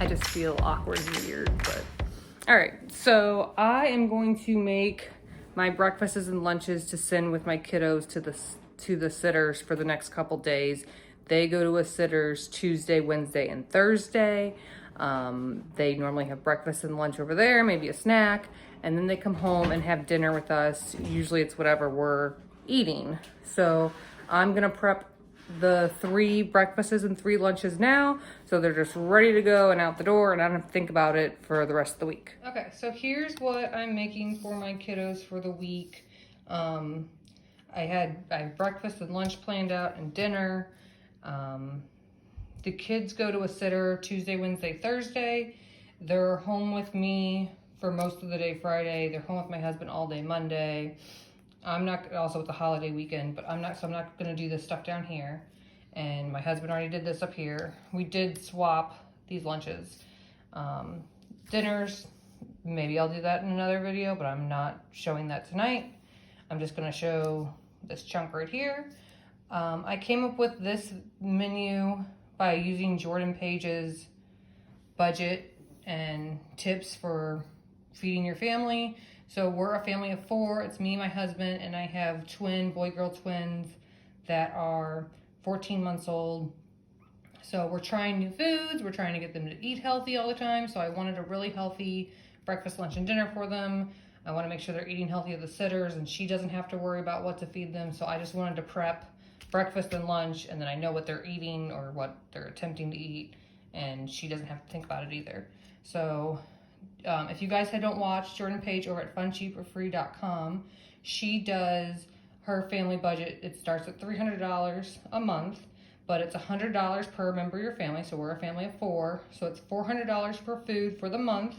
I just feel awkward and weird, but all right. So I am going to make my breakfasts and lunches to send with my kiddos to the sitters for the next couple days. They go to a sitter's Tuesday, Wednesday, and Thursday. They normally have breakfast and lunch over there, maybe a snack, and then they come home and have dinner with us. Usually it's whatever we're eating. So I'm gonna prep the 3 breakfasts and 3 lunches now, so they're just ready to go and out the door, and I don't have to think about it for the rest of the week. Okay, so here's what I'm making for my kiddos for the week. I have breakfast and lunch planned out and dinner. The kids go to a sitter Tuesday, Wednesday, Thursday. They're home with me for most of the day Friday. They're home with my husband all day Monday. I'm not, also it's a holiday weekend, but I'm not gonna do this stuff down here. And my husband already did this up here. We did swap these lunches. Dinners, maybe I'll do that in another video, but I'm not showing that tonight. I'm just gonna show this chunk right here. I came up with this menu by using Jordan Page's budget and tips for feeding your family. So we're a family of 4. It's me, my husband, and I have twin boy-girl twins that are 14 months old. So we're trying new foods. We're trying to get them to eat healthy all the time. So I wanted a really healthy breakfast, lunch, and dinner for them. I want to make sure they're eating healthy at the sitters, and she doesn't have to worry about what to feed them. So I just wanted to prep breakfast and lunch, and then I know what they're eating or what they're attempting to eat, and she doesn't have to think about it either. So if you guys don't watch Jordan Page over at funcheapforfree.com, she does her family budget. It starts at $300 a month, but it's $100 per member of your family. So we're a family of 4. So it's $400 for food for the month,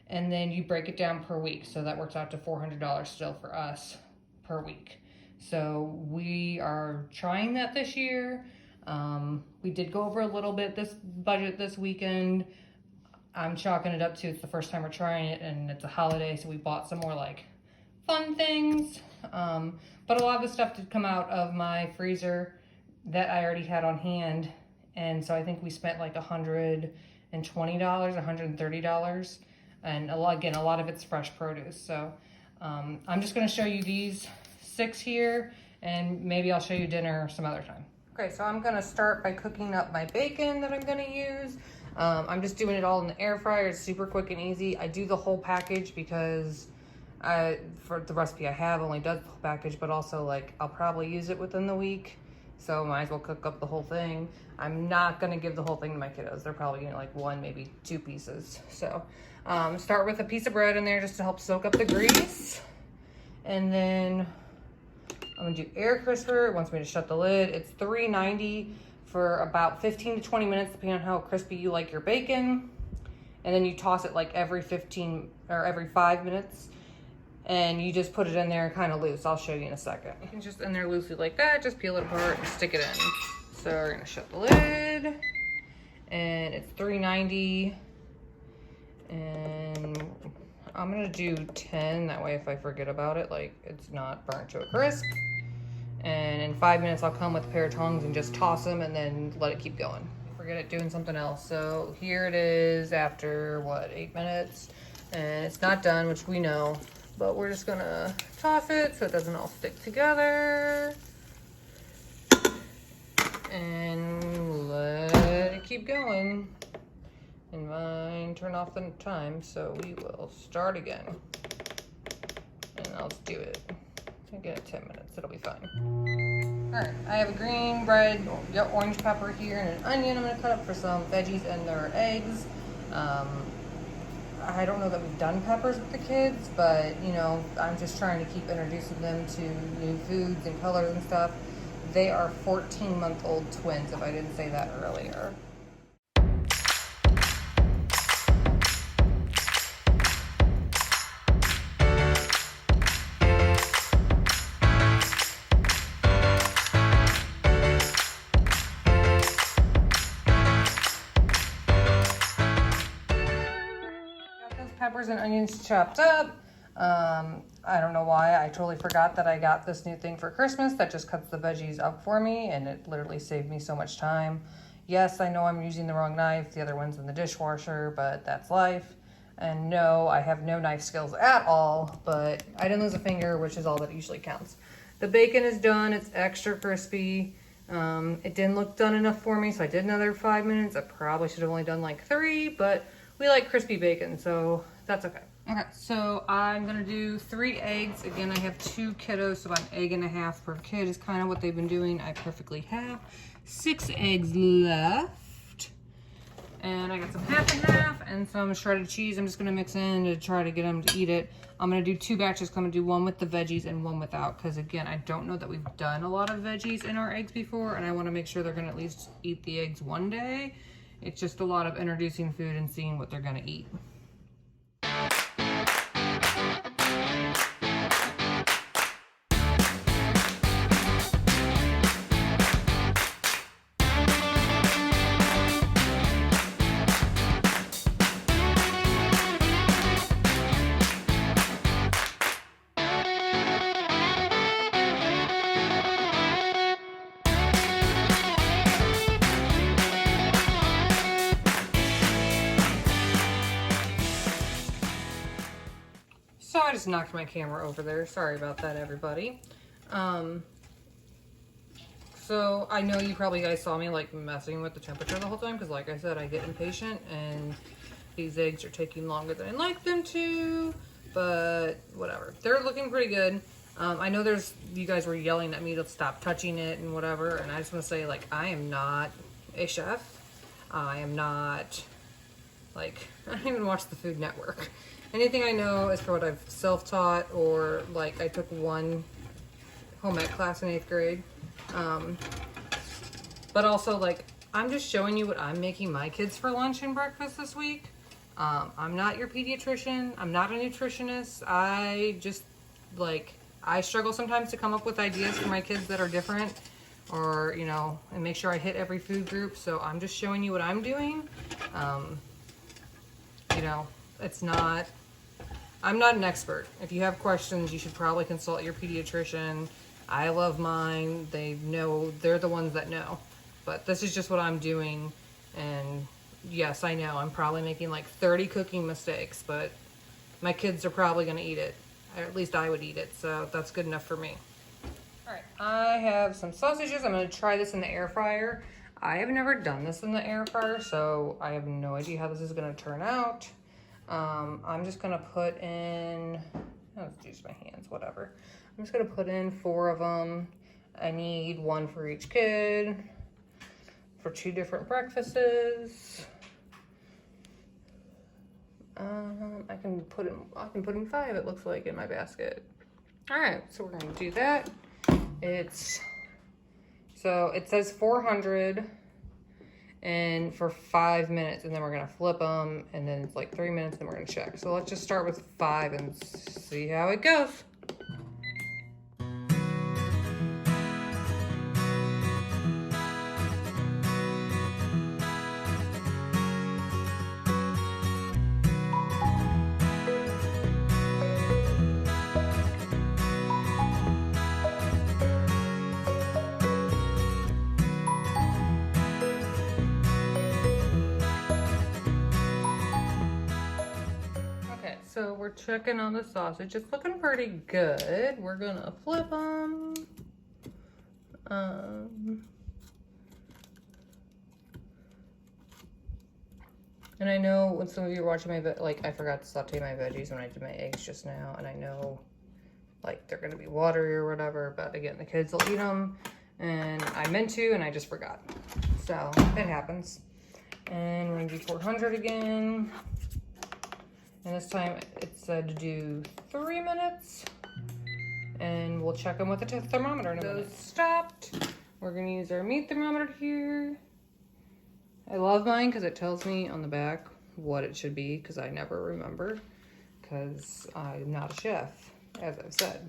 and then you break it down per week. So that works out to $400 still for us per week. So we are trying that this year. We did go over a little bit this budget this weekend. I'm chalking it up to it's the first time we're trying it, and it's a holiday, so we bought some more like fun things. But a lot of the stuff did come out of my freezer that I already had on hand, and so I think we spent like $120, $130, and a lot of it's fresh produce. So I'm just going to show you these 6 here, and maybe I'll show you dinner some other time. Okay, so I'm going to start by cooking up my bacon that I'm going to use. I'm just doing it all in the air fryer. It's super quick and easy. I do the whole package because for the recipe I have only does the whole package, but also like I'll probably use it within the week, so might as well cook up the whole thing. I'm not gonna give the whole thing to my kiddos. They're probably gonna like 1, maybe 2 pieces. So start with a piece of bread in there just to help soak up the grease, and then I'm gonna do air crisper. It wants me to shut the lid. It's $3.90 for about 15 to 20 minutes, depending on how crispy you like your bacon. And then you toss it like every 5 minutes, and you just put it in there kind of loose. I'll show you in a second. You can just in there loosely like that, just peel it apart and stick it in. So we're gonna shut the lid, and it's $3.90, and I'm gonna do 10, that way if I forget about it, like it's not burnt to a crisp. And in 5 minutes, I'll come with a pair of tongs and just toss them and then let it keep going. Forget it doing something else. So here it is after, 8 minutes? And it's not done, which we know, but we're just gonna toss it so it doesn't all stick together. And let it keep going. And mine turned off the time, so we will start again. And I'll just do it. Again, 10 minutes, it'll be fine. All right, I have a green, red, orange pepper here and an onion I'm gonna cut up for some veggies and their eggs. I don't know that we've done peppers with the kids, but you know, I'm just trying to keep introducing them to new foods and colors and stuff. They are 14-month-old twins, if I didn't say that earlier. Peppers and onions chopped up. I don't know why. I totally forgot that I got this new thing for Christmas that just cuts the veggies up for me, and it literally saved me so much time. yes, I know I'm using the wrong knife. The other one's in the dishwasher, but that's life. And no, I have no knife skills at all, but I didn't lose a finger, which is all that usually counts. The bacon is done. It's extra crispy. It didn't look done enough for me, so I did another 5 minutes. I probably should have only done like 3, but we like crispy bacon, so that's okay. Okay, so I'm gonna do 3 eggs. Again, I have 2 kiddos, so about an egg and a half per kid is kind of what they've been doing. I perfectly have 6 eggs left. And I got some half and half and some shredded cheese I'm just gonna mix in to try to get them to eat it. I'm gonna do 2 batches. I'm gonna do one with the veggies and one without, because again, I don't know that we've done a lot of veggies in our eggs before, and I wanna make sure they're gonna at least eat the eggs one day. It's just a lot of introducing food and seeing what they're gonna eat. So I just knocked my camera over there. Sorry about that, everybody. So I know you probably guys saw me like messing with the temperature the whole time, because like I said, I get impatient and these eggs are taking longer than I like them to, but whatever. They're looking pretty good. I know you guys were yelling at me to stop touching it and whatever, and I just want to say, like, I am not a chef. I am not, like, I don't even watch the Food Network. Anything I know is for what I've self-taught, or like I took one home ec class in 8th grade. But also, like, I'm just showing you what I'm making my kids for lunch and breakfast this week. I'm not your pediatrician. I'm not a nutritionist. I just, like, I struggle sometimes to come up with ideas for my kids that are different, or, you know, and make sure I hit every food group. So I'm just showing you what I'm doing. You know, I'm not an expert. If you have questions, you should probably consult your pediatrician. I love mine. They know, they're the ones that know. But this is just what I'm doing. And yes, I know I'm probably making like 30 cooking mistakes, but my kids are probably gonna eat it. Or at least I would eat it, so that's good enough for me. All right, I have some sausages. I'm gonna try this in the air fryer. I have never done this in the air fryer, so I have no idea how this is gonna turn out. I'm just gonna put in, let's use my hands, whatever. I'm just gonna put in 4 of them. I need 1 for each kid for 2 different breakfasts. I can put in 5, it looks like, in my basket. All right, so we're gonna do that. So it says 400 and for 5 minutes, and then we're gonna flip them, and then it's like 3 minutes, and then we're gonna check. So let's just start with 5 and see how it goes. So we're checking on the sausage. It's looking pretty good. We're gonna flip them. And I know when some of you are watching like, I forgot to saute my veggies when I did my eggs just now, and I know like they're gonna be watery or whatever, but again, the kids will eat them, and I meant to, and I just forgot. So it happens. And we're gonna do 400 again. And this time it said to do 3 minutes, and we'll check them with the thermometer in a minute. Stopped. We're gonna use our meat thermometer here. I love mine because it tells me on the back what it should be, because I never remember, because I'm not a chef, as I've said.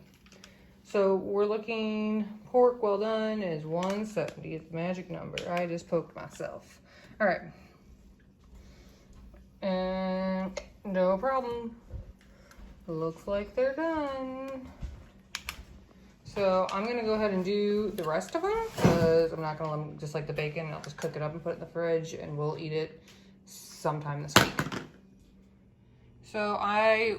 So we're looking, pork well done is 170. It's the magic number. I just poked myself. All right. And no problem. Looks like they're done. So I'm gonna go ahead and do the rest of them because I'm not gonna let them, just like the bacon, I'll just cook it up and put it in the fridge and we'll eat it sometime this week. So I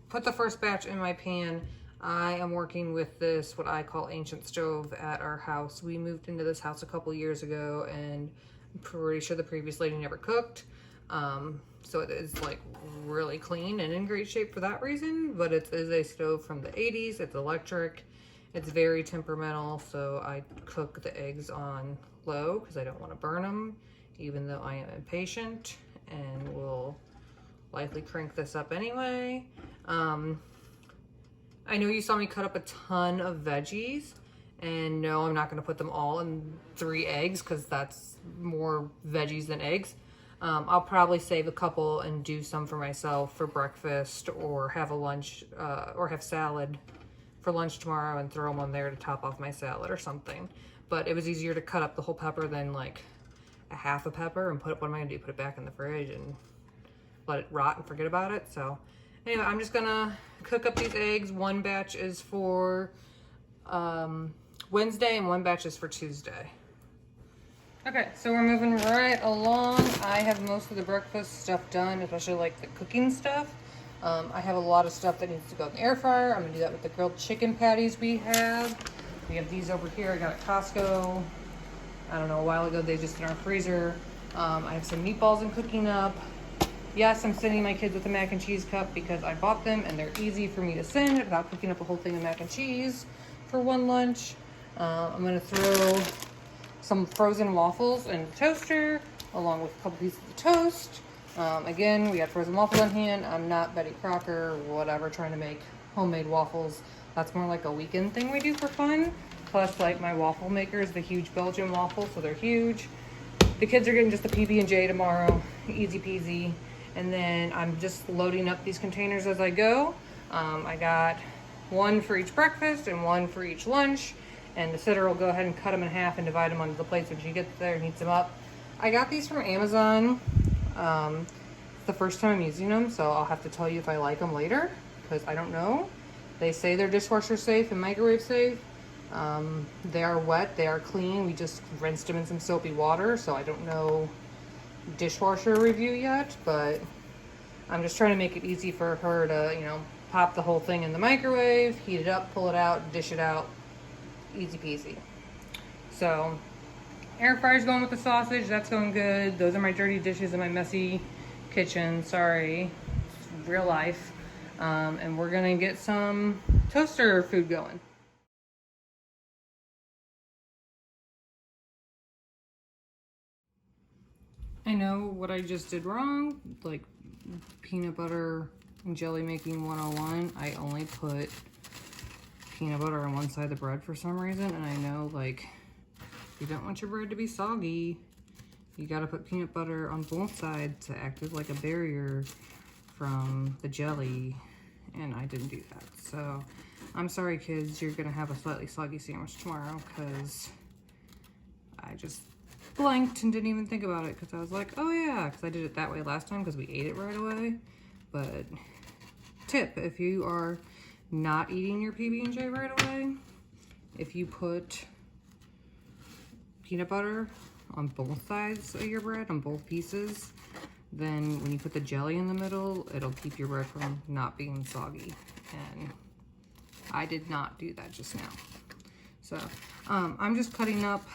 put the first batch in my pan. I am working with this, what I call ancient stove at our house. We moved into this house a couple years ago and I'm pretty sure the previous lady never cooked. So it is like really clean and in great shape for that reason, but it is a stove from the 80s. It's electric. It's very temperamental, so I cook the eggs on low because I don't want to burn them, even though I am impatient and will likely crank this up anyway. I know you saw me cut up a ton of veggies, and no, I'm not going to put them all in 3 eggs because that's more veggies than eggs. I'll probably save a couple and do some for myself for breakfast, or have a lunch, or have salad for lunch tomorrow and throw them on there to top off my salad or something. But it was easier to cut up the whole pepper than like a half a pepper and what am I gonna do? Put it back in the fridge and let it rot and forget about it. So anyway, I'm just gonna cook up these eggs. One batch is for Wednesday and one batch is for Tuesday. Okay, so we're moving right along. I have most of the breakfast stuff done, especially like the cooking stuff. I have a lot of stuff that needs to go in the air fryer. I'm gonna do that with the grilled chicken patties we have. We have these over here. I got at Costco. I don't know, a while ago. They just in our freezer. I have some meatballs I'm cooking up. Yes, I'm sending my kids with a mac and cheese cup because I bought them and they're easy for me to send without cooking up a whole thing of mac and cheese for one lunch. I'm gonna throw some frozen waffles in the toaster along with a couple pieces of toast. Again, we got frozen waffles on hand. I'm not Betty Crocker or whatever trying to make homemade waffles. That's more like a weekend thing we do for fun. Plus, like, my waffle maker is the huge Belgian waffle, so they're huge. The kids are getting just a PB&J tomorrow, easy peasy. And then I'm just loading up these containers as I go. I got one for each breakfast and one for each lunch. And the sitter will go ahead and cut them in half and divide them onto the plates when she gets there and heats them up. I got these from Amazon. It's the first time I'm using them, so I'll have to tell you if I like them later, because I don't know. They say they're dishwasher safe and microwave safe. They are wet, they are clean. We just rinsed them in some soapy water, so I don't know dishwasher review yet, but I'm just trying to make it easy for her to, you know, pop the whole thing in the microwave, heat it up, pull it out, dish it out, easy peasy. So air fryer's going with the sausage, that's going good. Those are my dirty dishes in my messy kitchen, sorry, it's real life. And we're gonna get some toaster food going. I know what I just did wrong, like peanut butter and jelly making 101. I only put peanut butter on one side of the bread for some reason, and I know, like, you don't want your bread to be soggy. You gotta put peanut butter on both sides to act as like a barrier from the jelly, and I didn't do that. So I'm sorry, kids, you're gonna have a slightly soggy sandwich tomorrow because I just blanked and didn't even think about it because I was like, oh yeah, because I did it that way last time because we ate it right away. But tip, if you are not eating your PB&J right away, if you put peanut butter on both sides of your bread, on both pieces, then when you put the jelly in the middle, it'll keep your bread from not being soggy. And I did not do that just now. So I'm just cutting up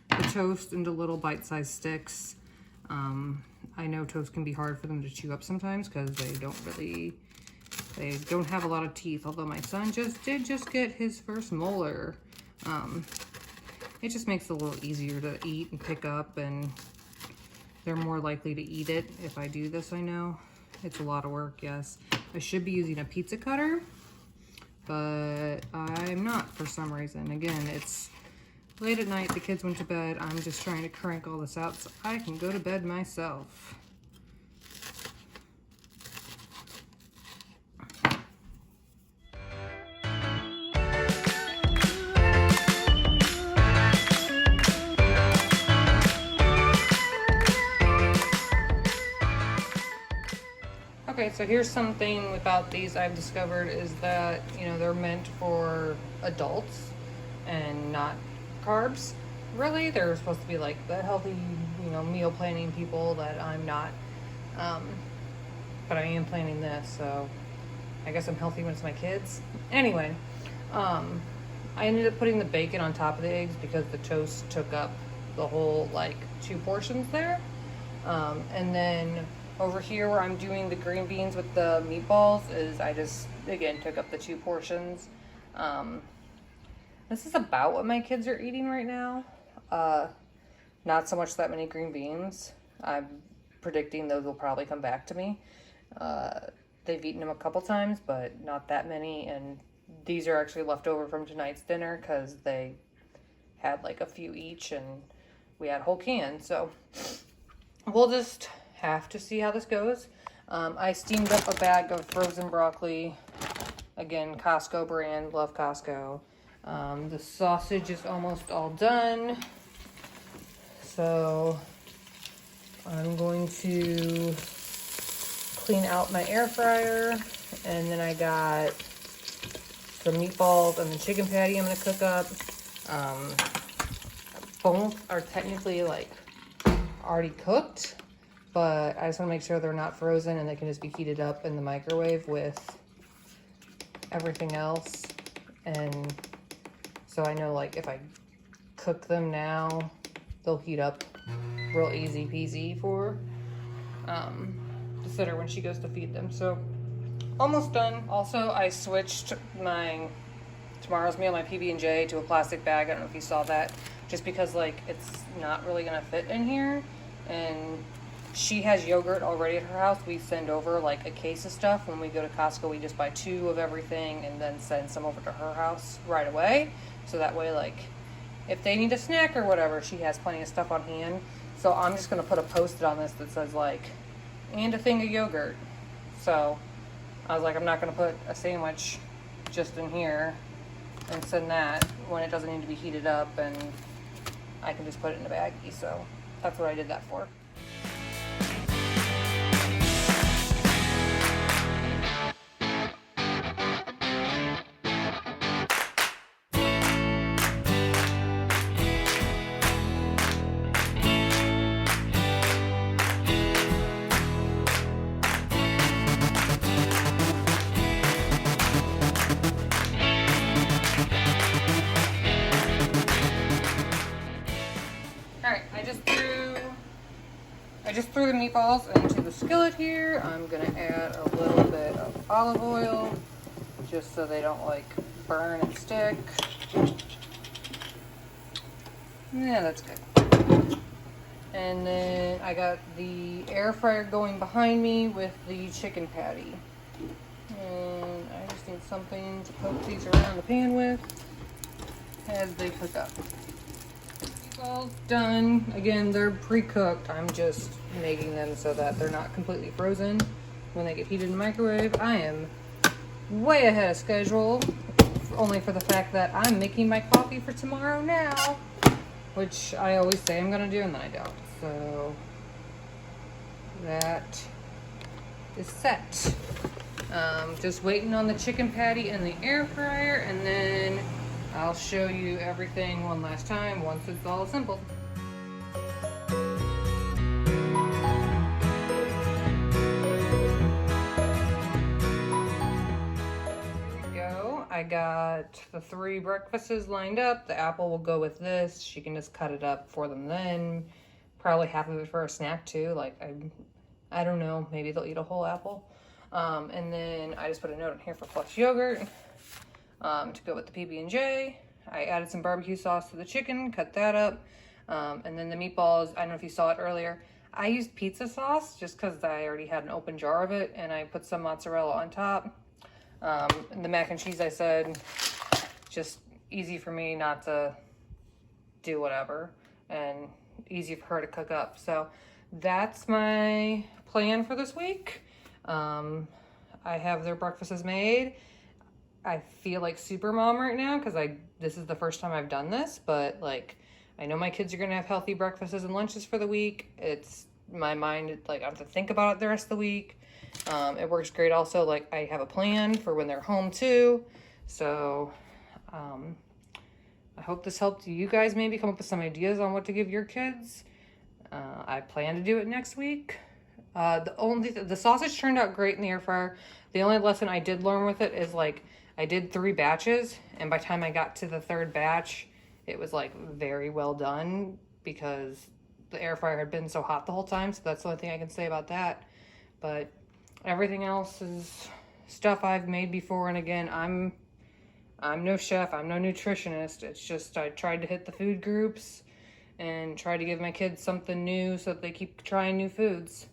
the toast into little bite-sized sticks. I know toast can be hard for them to chew up sometimes because they don't have a lot of teeth, although my son did just get his first molar. It just makes it a little easier to eat and pick up, and they're more likely to eat it if I do this. I know it's a lot of work, yes. I should be using a pizza cutter, but I'm not for some reason. Again, it's late at night, the kids went to bed. I'm just trying to crank all this out so I can go to bed myself. Okay, so here's something about these I've discovered is that, they're meant for adults and not carbs. Really, they're supposed to be like the healthy, meal planning people that I'm not. But I am planning this, so I guess I'm healthy when it's my kids. Anyway, I ended up putting the bacon on top of the eggs because the toast took up the whole, 2 portions there. And then over here where I'm doing the green beans with the meatballs is I just, again, took up the 2 portions. This is about what my kids are eating right now. Not so much that many green beans. I'm predicting those will probably come back to me. They've eaten them a couple times, but not that many. And these are actually left over from tonight's dinner because they had a few each and we had a whole can. So we'll just have to see how this goes. I steamed up a bag of frozen broccoli. Again, Costco brand, love Costco. The sausage is almost all done. So I'm going to clean out my air fryer. And then I got some meatballs and the chicken patty I'm going to cook up. Both are technically already cooked, but I just want to make sure they're not frozen and they can just be heated up in the microwave with everything else. And so I know if I cook them now, they'll heat up real easy peasy for the sitter when she goes to feed them. So almost done. Also, I switched tomorrow's meal, my PB&J, to a plastic bag. I don't know if you saw that, just because it's not really gonna fit in here. And she has yogurt already at her house. We send over a case of stuff. When we go to Costco, we just buy 2 of everything and then send some over to her house right away. So that way, if they need a snack or whatever, she has plenty of stuff on hand. So I'm just gonna put a post-it on this that says and a thing of yogurt. So I was I'm not gonna put a sandwich just in here and send that when it doesn't need to be heated up, and I can just put it in a baggie. So that's what I did that for. I just threw the meatballs into the skillet here. I'm gonna add a little bit of olive oil just so they don't burn and stick. Yeah, that's good. And then I got the air fryer going behind me with the chicken patty. And I just need something to poke these around the pan with as they cook up. All done. Again, they're pre-cooked. I'm just making them so that they're not completely frozen when they get heated in the microwave. I am way ahead of schedule, only for the fact that I'm making my coffee for tomorrow now, which I always say I'm gonna do and then I don't. So that is set. Just waiting on the chicken patty in the air fryer, and then I'll show you everything one last time once it's all assembled. Here we go. I got the 3 breakfasts lined up. The apple will go with this. She can just cut it up for them then. Probably half of it for a snack too. I don't know, maybe they'll eat a whole apple. And then I just put a note in here for plus yogurt. To go with the PB&J. I added some barbecue sauce to the chicken, cut that up. And then the meatballs, I don't know if you saw it earlier. I used pizza sauce just because I already had an open jar of it, and I put some mozzarella on top. And the mac and cheese, I said, just easy for me not to do whatever, and easy for her to cook up. So that's my plan for this week. I have their breakfasts made. I feel like super mom right now because this is the first time I've done this, but I know my kids are gonna have healthy breakfasts and lunches for the week. It's my mind, like, I don't have to think about it the rest of the week. It works great also. Like, I have a plan for when they're home too. So, I hope this helped you guys maybe come up with some ideas on what to give your kids. I plan to do it next week. The sausage turned out great in the air fryer. The only lesson I did learn with it is, like, I did 3 batches, and by the time I got to the 3rd batch, it was, like, very well done because the air fryer had been so hot the whole time. So that's the only thing I can say about that. But everything else is stuff I've made before. And again, I'm no chef, I'm no nutritionist. It's just I tried to hit the food groups and try to give my kids something new so that they keep trying new foods.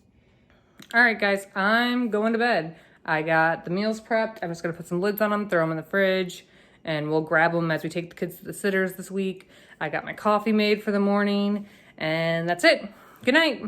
All right, guys, I'm going to bed. I got the meals prepped. I'm just going to put some lids on them, throw them in the fridge, and we'll grab them as we take the kids to the sitters this week. I got my coffee made for the morning, and that's it. Good night.